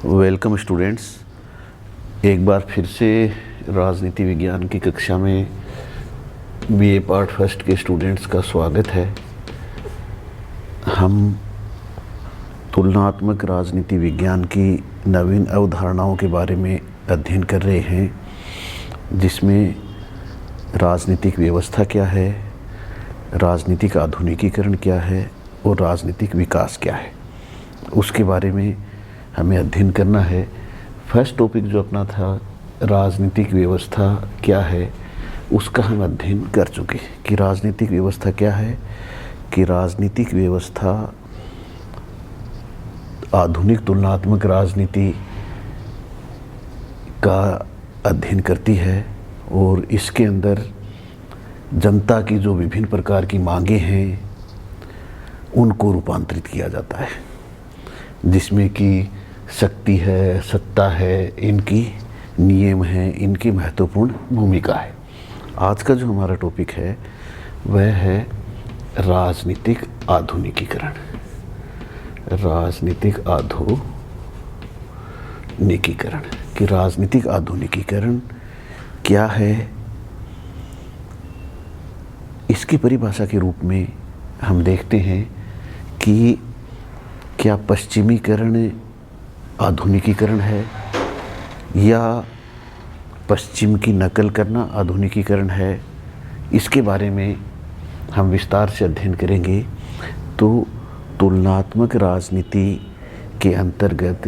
Welcome students. एक बार फिर से राजनीति विज्ञान की कक्षा में बीए पार्ट फर्स्ट के स्टूडेंट्स का स्वागत है। हम तुलनात्मक राजनीति विज्ञान की नवीन अवधारणाओं के बारे में अध्ययन कर रहे हैं, जिसमें राजनीतिक व्यवस्था क्या है, राजनीतिक आधुनिकीकरण क्या है और राजनीतिक विकास क्या है, उसके बारे में हमें अध्ययन करना है। फर्स्ट टॉपिक जो अपना था राजनीतिक व्यवस्था क्या है, उसका हम अध्ययन कर चुके कि राजनीतिक व्यवस्था क्या है, कि राजनीतिक व्यवस्था आधुनिक तुलनात्मक राजनीति का अध्ययन करती है और इसके अंदर जनता की जो विभिन्न प्रकार की मांगें हैं उनको रूपांतरित किया जाता है, जिसमें कि शक्ति है, सत्ता है, इनकी नियम हैं, इनकी महत्वपूर्ण भूमिका है। आज का जो हमारा टॉपिक है वह है राजनीतिक आधुनिकीकरण। राजनीतिक आधुनिकीकरण कि राजनीतिक आधुनिकीकरण क्या है, इसकी परिभाषा के रूप में हम देखते हैं कि क्या पश्चिमीकरण आधुनिकीकरण है या पश्चिम की नकल करना आधुनिकीकरण है। इसके बारे में हम विस्तार से अध्ययन करेंगे। तो तुलनात्मक राजनीति के अंतर्गत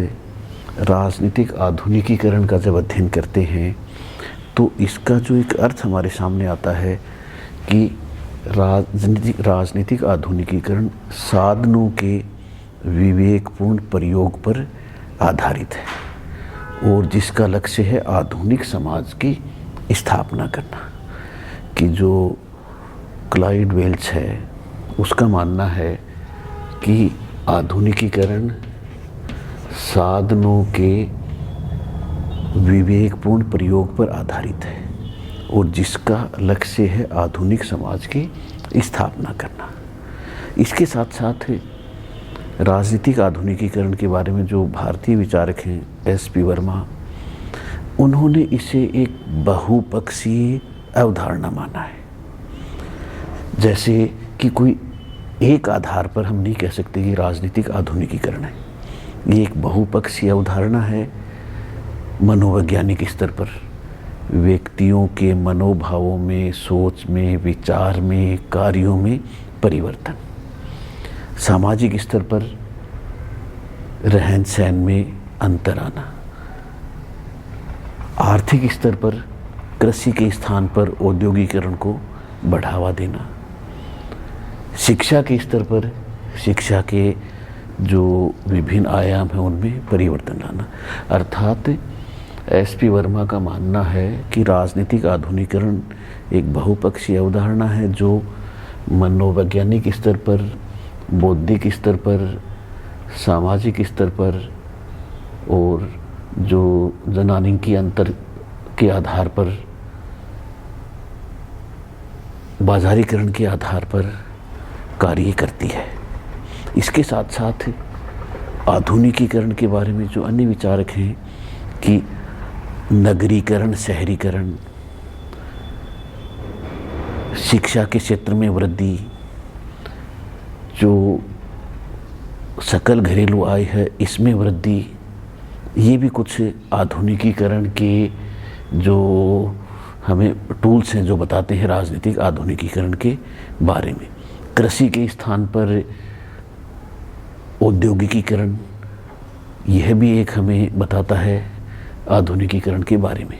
राजनीतिक आधुनिकीकरण का जब अध्ययन करते हैं तो इसका जो एक अर्थ हमारे सामने आता है कि राजनीतिक आधुनिकीकरण साधनों के विवेकपूर्ण प्रयोग पर आधारित है और जिसका लक्ष्य है आधुनिक समाज की स्थापना करना। कि जो क्लाइड वेल्च है उसका मानना है कि आधुनिकीकरण साधनों के विवेकपूर्ण प्रयोग पर आधारित है और जिसका लक्ष्य है आधुनिक समाज की स्थापना करना। इसके साथ साथ राजनीतिक आधुनिकीकरण के बारे में जो भारतीय विचारक हैं एस.पी. वर्मा, उन्होंने इसे एक बहुपक्षीय अवधारणा माना है। जैसे कि कोई एक आधार पर हम नहीं कह सकते कि राजनीतिक आधुनिकीकरण है। ये एक बहुपक्षीय अवधारणा है। मनोवैज्ञानिक स्तर पर व्यक्तियों के मनोभावों में, सोच में, विचार में, कार्यों में परिवर्तन, सामाजिक स्तर पर रहन सहन में अंतर आना, आर्थिक स्तर पर कृषि के स्थान पर औद्योगिकरण को बढ़ावा देना, शिक्षा के स्तर पर शिक्षा के जो विभिन्न आयाम हैं उनमें परिवर्तन लाना। अर्थात एस.पी. वर्मा का मानना है कि राजनीतिक आधुनिकीकरण एक बहुपक्षीय अवधारणा है जो मनोवैज्ञानिक स्तर पर, बौद्धिक स्तर पर, सामाजिक स्तर पर और जो जनानिकी अंतर के आधार पर, बाजारीकरण के आधार पर कार्य करती है। इसके साथ साथ आधुनिकीकरण के बारे में जो अन्य विचारक हैं कि नगरीकरण, शहरीकरण, शिक्षा के क्षेत्र में वृद्धि, जो सकल घरेलू आय है इसमें वृद्धि, ये भी कुछ आधुनिकीकरण के जो हमें टूल्स हैं जो बताते हैं राजनीतिक आधुनिकीकरण के बारे में। कृषि के स्थान पर औद्योगिकीकरण, यह भी एक हमें बताता है आधुनिकीकरण के बारे में।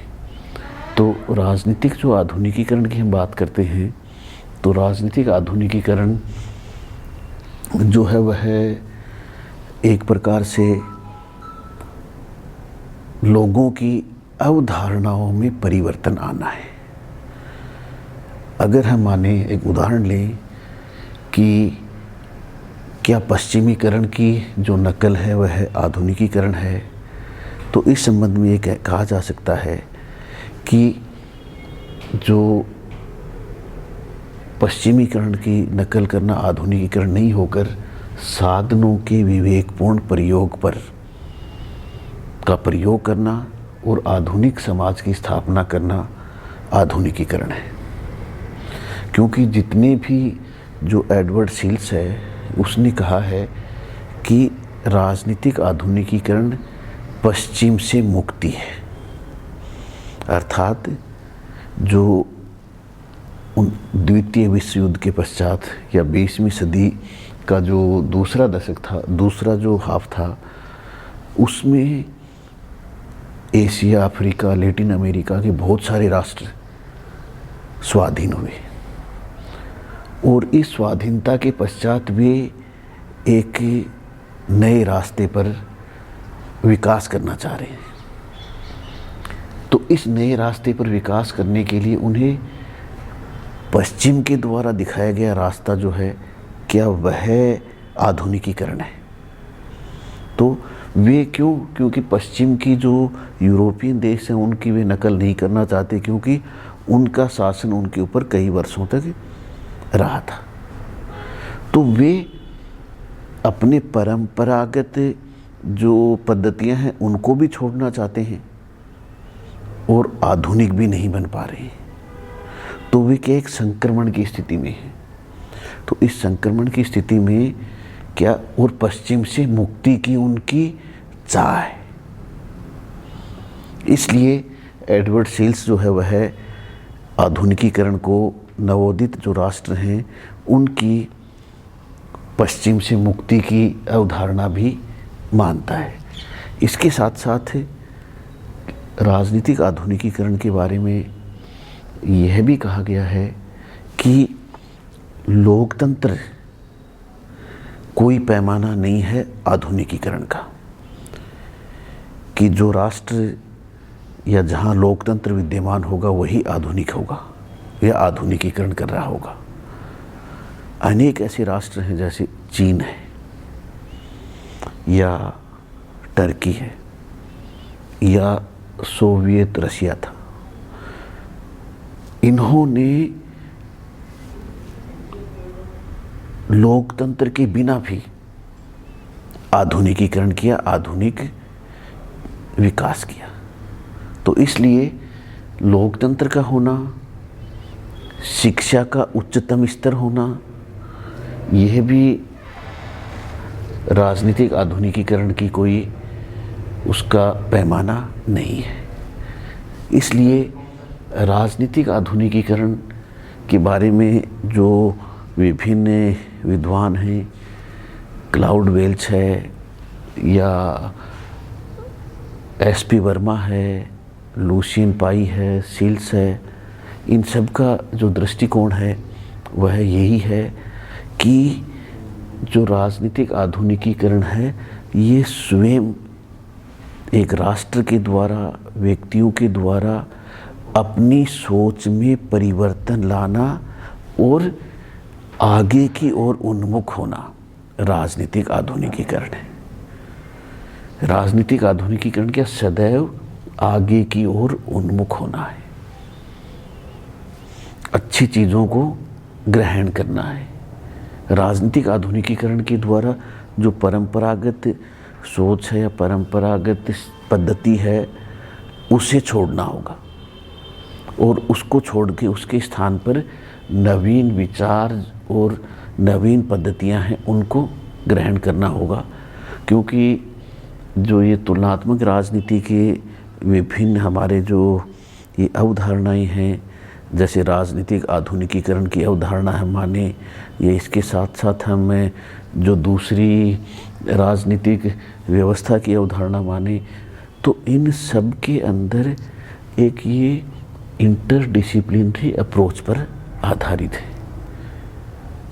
तो राजनीतिक जो आधुनिकीकरण की हम बात करते हैं तो राजनीतिक आधुनिकीकरण जो है वह एक प्रकार से लोगों की अवधारणाओं में परिवर्तन आना है। अगर हम माने, एक उदाहरण लें कि क्या पश्चिमीकरण की जो नकल है वह आधुनिकीकरण है, तो इस संबंध में ये कहा जा सकता है कि जो पश्चिमीकरण की नकल करना आधुनिकीकरण नहीं होकर साधनों के विवेकपूर्ण प्रयोग पर का प्रयोग करना और आधुनिक समाज की स्थापना करना आधुनिकीकरण है। क्योंकि जितने भी जो एडवर्ड सील्स है उसने कहा है कि राजनीतिक आधुनिकीकरण पश्चिम से मुक्ति है, अर्थात जो द्वितीय विश्व युद्ध के पश्चात या 20वीं सदी का जो दूसरा दशक था, दूसरा जो हाफ था, उसमें एशिया, अफ्रीका, लैटिन अमेरिका के बहुत सारे राष्ट्र स्वाधीन हुए और इस स्वाधीनता के पश्चात वे एक नए रास्ते पर विकास करना चाह रहे हैं। तो इस नए रास्ते पर विकास करने के लिए उन्हें पश्चिम के द्वारा दिखाया गया रास्ता जो है, क्या वह आधुनिकीकरण है? तो वे क्योंकि पश्चिम की जो यूरोपियन देश हैं उनकी वे नकल नहीं करना चाहते, क्योंकि उनका शासन उनके ऊपर कई वर्षों तक रहा था। तो वे अपने परंपरागत जो पद्धतियां हैं उनको भी छोड़ना चाहते हैं और आधुनिक भी नहीं बन पा रहे हैं। तो वे क्या एक संक्रमण की स्थिति में हैं। तो इस संक्रमण की स्थिति में क्या और पश्चिम से मुक्ति की उनकी चाह है। इसलिए एडवर्ड सील्स जो है वह आधुनिकीकरण को नवोदित जो राष्ट्र हैं उनकी पश्चिम से मुक्ति की अवधारणा भी मानता है। इसके साथ साथ राजनीतिक आधुनिकीकरण के बारे में यह भी कहा गया है कि लोकतंत्र कोई पैमाना नहीं है आधुनिकीकरण का, कि जो राष्ट्र या जहाँ लोकतंत्र विद्यमान होगा वही आधुनिक होगा या आधुनिकीकरण कर रहा होगा। अनेक ऐसे राष्ट्र हैं जैसे चीन है या टर्की है या सोवियत रशिया था, इन्होंने लोकतंत्र के बिना भी आधुनिकीकरण किया, आधुनिक विकास किया। तो इसलिए लोकतंत्र का होना, शिक्षा का उच्चतम स्तर होना, यह भी राजनीतिक आधुनिकीकरण की कोई उसका पैमाना नहीं है। इसलिए राजनीतिक आधुनिकीकरण के बारे में जो विभिन्न विद्वान हैं, क्लाउड वेल्च है या एसपी वर्मा है, लुसियन पाई है, सील्स है, इन सब का जो दृष्टिकोण है वह यही है कि जो राजनीतिक आधुनिकीकरण है ये स्वयं एक राष्ट्र के द्वारा, व्यक्तियों के द्वारा अपनी सोच में परिवर्तन लाना और आगे की ओर उन्मुख होना राजनीतिक आधुनिकीकरण है। राजनीतिक आधुनिकीकरण क्या सदैव आगे की ओर उन्मुख होना है, अच्छी चीज़ों को ग्रहण करना है। राजनीतिक आधुनिकीकरण के द्वारा जो परंपरागत सोच है या परंपरागत पद्धति है उसे छोड़ना होगा और उसको छोड़ के उसके स्थान पर नवीन विचार और नवीन पद्धतियां हैं उनको ग्रहण करना होगा। क्योंकि जो ये तुलनात्मक राजनीति के विभिन्न हमारे जो ये अवधारणाएं हैं, जैसे राजनीतिक आधुनिकीकरण की अवधारणा हम माने या इसके साथ साथ हम जो दूसरी राजनीतिक व्यवस्था की अवधारणा माने, तो इन सब के अंदर एक ये इंटरडिसिप्लिनरी अप्रोच पर आधारित है।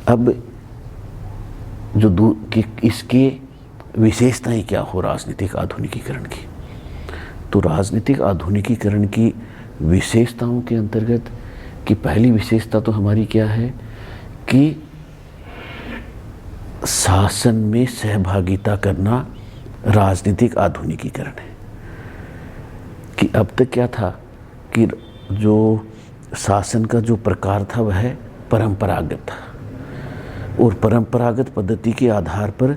अब जो कि इसके विशेषताएं क्या हो राजनीतिक आधुनिकीकरण की, तो राजनीतिक आधुनिकीकरण की विशेषताओं के अंतर्गत की पहली विशेषता तो हमारी क्या है कि शासन में सहभागिता करना राजनीतिक आधुनिकीकरण है। कि अब तक क्या था कि जो शासन का जो प्रकार था वह परंपरागत था और परंपरागत पद्धति के आधार पर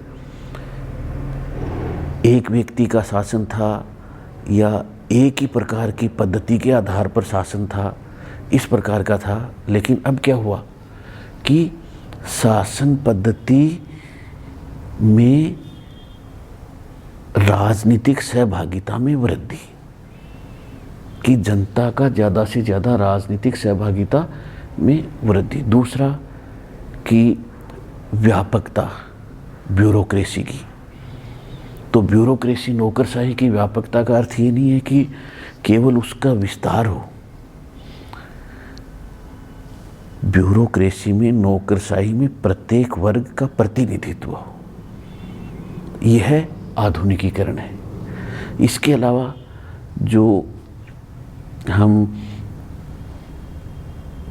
एक व्यक्ति का शासन था या एक ही प्रकार की पद्धति के आधार पर शासन था, इस प्रकार का था। लेकिन अब क्या हुआ कि शासन पद्धति में राजनीतिक सहभागिता में वृद्धि, कि जनता का ज़्यादा से ज़्यादा राजनीतिक सहभागिता में वृद्धि। दूसरा कि व्यापकता ब्यूरोक्रेसी की। तो ब्यूरोक्रेसी, नौकरशाही की व्यापकता का अर्थ ये नहीं है कि केवल उसका विस्तार हो। ब्यूरोक्रेसी में, नौकरशाही में प्रत्येक वर्ग का प्रतिनिधित्व हो, यह आधुनिकीकरण है। इसके अलावा जो हम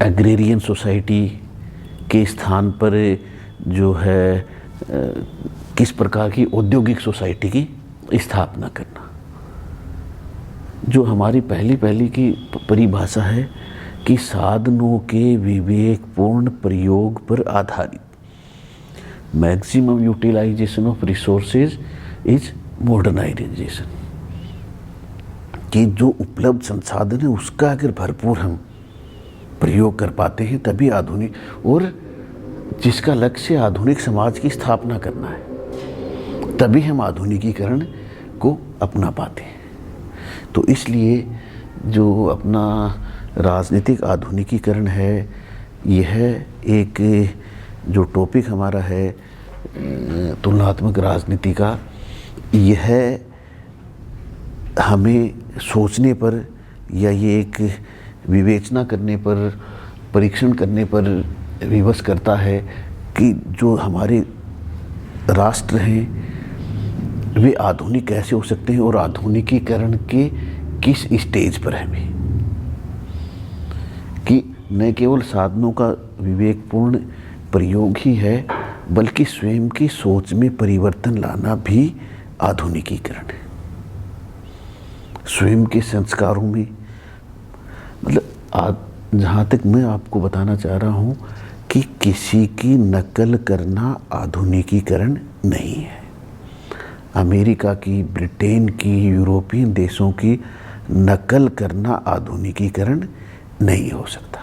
एग्रेरियन सोसाइटी के स्थान पर जो है किस प्रकार की औद्योगिक सोसाइटी की स्थापना करना, जो हमारी पहली की परिभाषा है कि साधनों के विवेकपूर्ण प्रयोग पर आधारित, maximum utilization of resources is modernization, कि जो उपलब्ध संसाधन है उसका अगर भरपूर हम प्रयोग कर पाते हैं तभी आधुनिक, और जिसका लक्ष्य आधुनिक समाज की स्थापना करना है, तभी हम आधुनिकीकरण को अपना पाते हैं। तो इसलिए जो अपना राजनीतिक आधुनिकीकरण है, यह एक जो टॉपिक हमारा है तुलनात्मक राजनीति का, यह हमें सोचने पर या ये एक विवेचना करने पर, परीक्षण करने पर विवश करता है कि जो हमारे राष्ट्र हैं वे आधुनिक कैसे हो सकते हैं और आधुनिकीकरण के किस स्टेज पर हैं भी, कि न केवल साधनों का विवेकपूर्ण प्रयोग ही है बल्कि स्वयं की सोच में परिवर्तन लाना भी आधुनिकीकरण है। स्वयं के संस्कारों में, मतलब जहाँ तक मैं आपको बताना चाह रहा हूँ कि किसी की नकल करना आधुनिकीकरण नहीं है। अमेरिका की, ब्रिटेन की, यूरोपियन देशों की नकल करना आधुनिकीकरण नहीं हो सकता।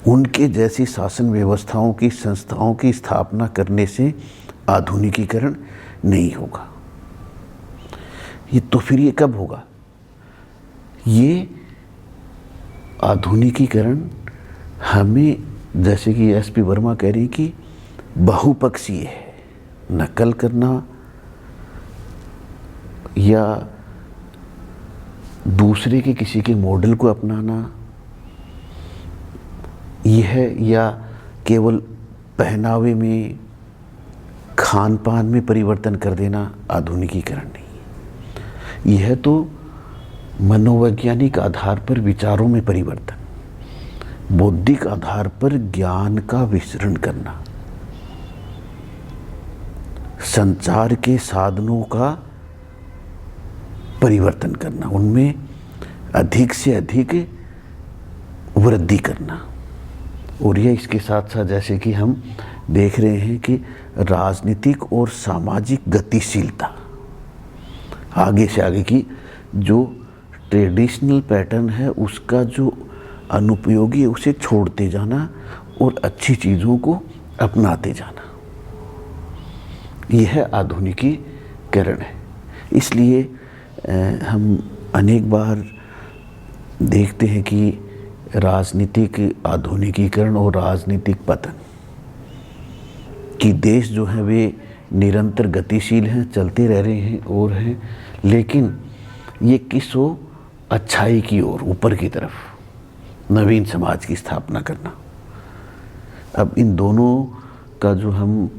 उनके जैसी शासन व्यवस्थाओं की, संस्थाओं की स्थापना करने से आधुनिकीकरण नहीं होगा। ये तो फिर ये कब होगा? ये आधुनिकीकरण हमें, जैसे कि एसपी वर्मा कह रही कि बहुपक्षीय है। नकल करना या दूसरे के किसी के मॉडल को अपनाना, यह या केवल पहनावे में, खान पान में परिवर्तन कर देना आधुनिकीकरण नहीं। यह तो मनोवैज्ञानिक आधार पर विचारों में परिवर्तन, बौद्धिक आधार पर ज्ञान का विस्तरण करना, संचार के साधनों का परिवर्तन करना, उनमें अधिक से अधिक वृद्धि करना। और यह इसके साथ साथ जैसे कि हम देख रहे हैं कि राजनीतिक और सामाजिक गतिशीलता, आगे से आगे की जो ट्रेडिशनल पैटर्न है उसका जो अनुपयोगी है उसे छोड़ते जाना और अच्छी चीज़ों को अपनाते जाना, यह आधुनिकीकरण है। इसलिए हम अनेक बार देखते हैं कि राजनीतिक आधुनिकीकरण और राजनीतिक पतन कि देश जो है वे निरंतर गतिशील हैं, चलते रह रहे हैं और हैं, लेकिन ये किस हो अच्छाई की ओर, ऊपर की तरफ, नवीन समाज की स्थापना करना। अब इन दोनों का जो हम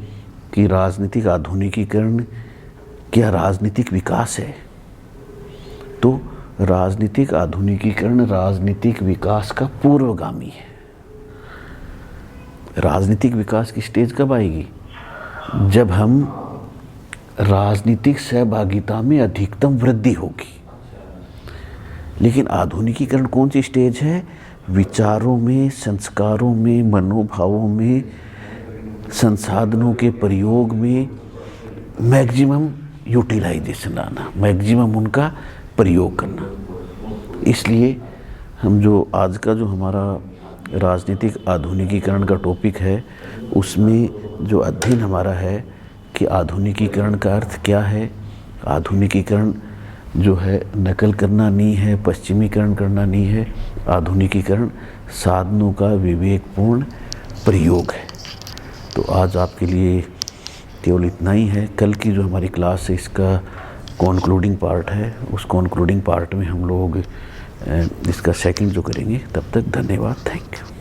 कि राजनीतिक आधुनिकीकरण क्या राजनीतिक विकास है, तो राजनीतिक आधुनिकीकरण राजनीतिक विकास का पूर्वगामी है। राजनीतिक विकास की स्टेज कब आएगी? जब हम राजनीतिक सहभागिता में अधिकतम वृद्धि होगी। लेकिन आधुनिकीकरण कौन सी स्टेज है? विचारों में, संस्कारों में, मनोभावों में, संसाधनों के प्रयोग में मैक्सिमम यूटिलाइजेशन लाना, मैक्सिमम उनका प्रयोग करना। इसलिए हम जो आज का जो हमारा राजनीतिक आधुनिकीकरण का टॉपिक है, उसमें जो अध्ययन हमारा है कि आधुनिकीकरण का अर्थ क्या है। आधुनिकीकरण जो है नकल करना नहीं है, पश्चिमीकरण करना नहीं है। आधुनिकीकरण साधनों का विवेकपूर्ण प्रयोग है। तो आज आपके लिए केवल इतना ही है। कल की जो हमारी क्लास है इसका कॉन्क्लूडिंग पार्ट है, उस कॉन्क्लूडिंग पार्ट में हम लोग इसका सेकंड जो करेंगे। तब तक धन्यवाद, थैंक यू।